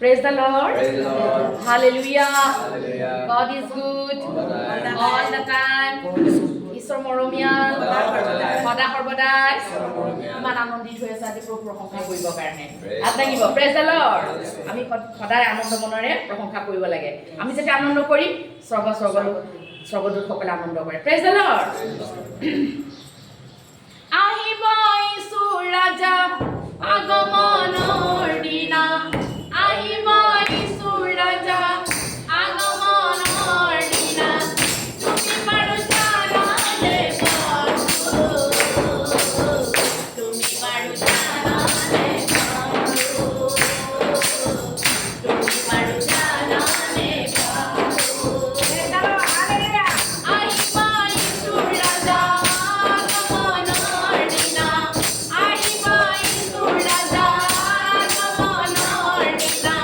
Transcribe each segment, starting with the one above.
Praise the Lord. Praise the Lord. Hallelujah. Hallelujah. God is good all the time. ঈশ্বৰ মৰমীয়াল সদা সৰ্বদাই ইমান আনন্দিত হৈ আছে আজি প্ৰভুৰ প্ৰশংসা কৰিবৰ কাৰণে ভাল লাগিব। Praise the lord. আমি সদায় আনন্দ মনেৰে প্ৰশংসা কৰিব লাগে। আমি যেতিয়া আনন্দ কৰিম স্বৰ্গদূতসকলে আনন্দ কৰে। Praise the lord. আহিব ঈশ্বৰ ৰাজা আগমনৰ দিনা, আহিব ঈশ্বৰ ৰাজা আগমনৰ দিনা, তুমি বাৰু জানানে বন্ধু, তুমি বাৰু জানানে বন্ধু, তুমি বাৰু জানানে বন্ধু, আহিব ঈশ্বৰ ৰাজা আগমনৰ দিনা, আহিব ঈশ্বৰ ৰাজা আগমনৰ দিনা,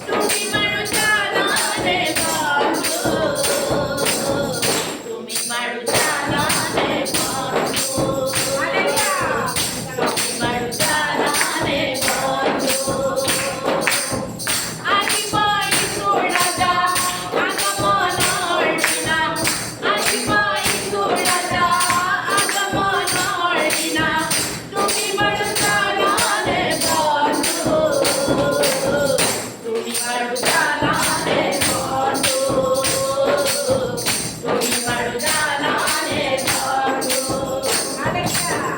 তুমি বাৰু জানানে বন্ধু, তুমি বাৰু জানানে বন্ধু, তুমি বাৰু জানানে বন্ধু, আহিব ঈশ্বৰ ৰাজা আগমনৰ দিনা, আহিব ঈশ্বৰ ৰাজা আগমনৰ দিনা, তুমি বাৰু জানানে বন্ধু, তুমি বাৰু জানানে বন্ধু, তুমি বাৰু জানানে বন্ধু,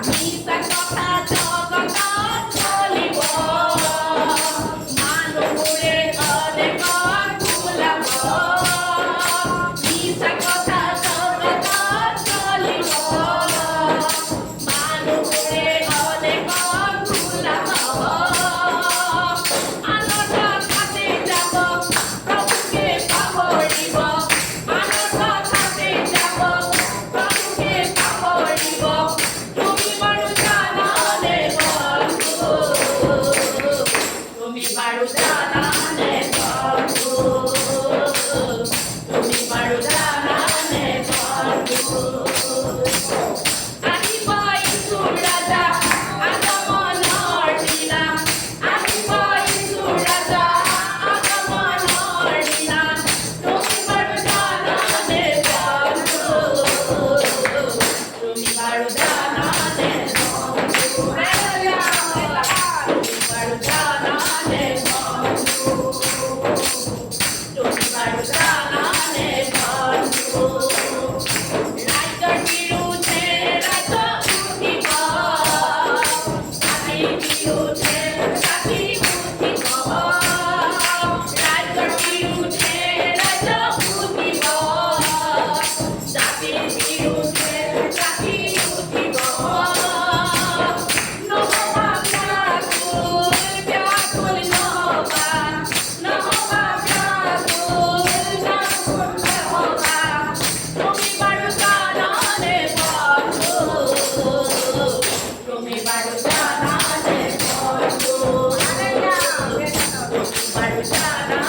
মিছা কথা জগতত চলিব, মানুহবোৰে অনেকক ভুলাব, মিছা কথা জগতত চলিব, মানুহবোৰে অনেকক ভুলাব, আনন্দ খাতে যাব প্ৰভুকে পাহৰিব, আনন্দ খাতে যাব প্ৰভুকে পাহৰিব, তুমি বাৰু জানানে বন্ধু, তুমি বাৰু জানানে বন্ধু, তুমি বাৰু জানানে বন্ধু, আহিব ঈশ্বৰ ৰাজা আগমনৰ দিনা, আহিব ঈশ্বৰ ৰাজা আগমনৰ দিনা, তুমি বাৰু জানানে বন্ধু, তুমি বাৰু জানানে বন্ধু, তুমি বাৰু জানানে বন্ধু, তুমি বাৰু জানানে বন্ধু, ৰাজ্যৰ বিৰুদ্ধে ৰাজ্য উঠিব, জাতিৰ বিৰুদ্ধে জাতি উঠিব, ৰাজ্যৰ বিৰুদ্ধে ৰাজ্য উঠিব, জাতিৰ বিৰুদ্ধে জাতি উঠিব, নহ'বা ব্যাকুল, ব্যাকুল নহ'বা, নহ'বা ব্যাকুল, ব্যাকুল নহ'বা, তুমি বাৰু জানানে বন্ধু, তুমি বাৰু জানানে বন্ধু, তুমি বাৰু জানানে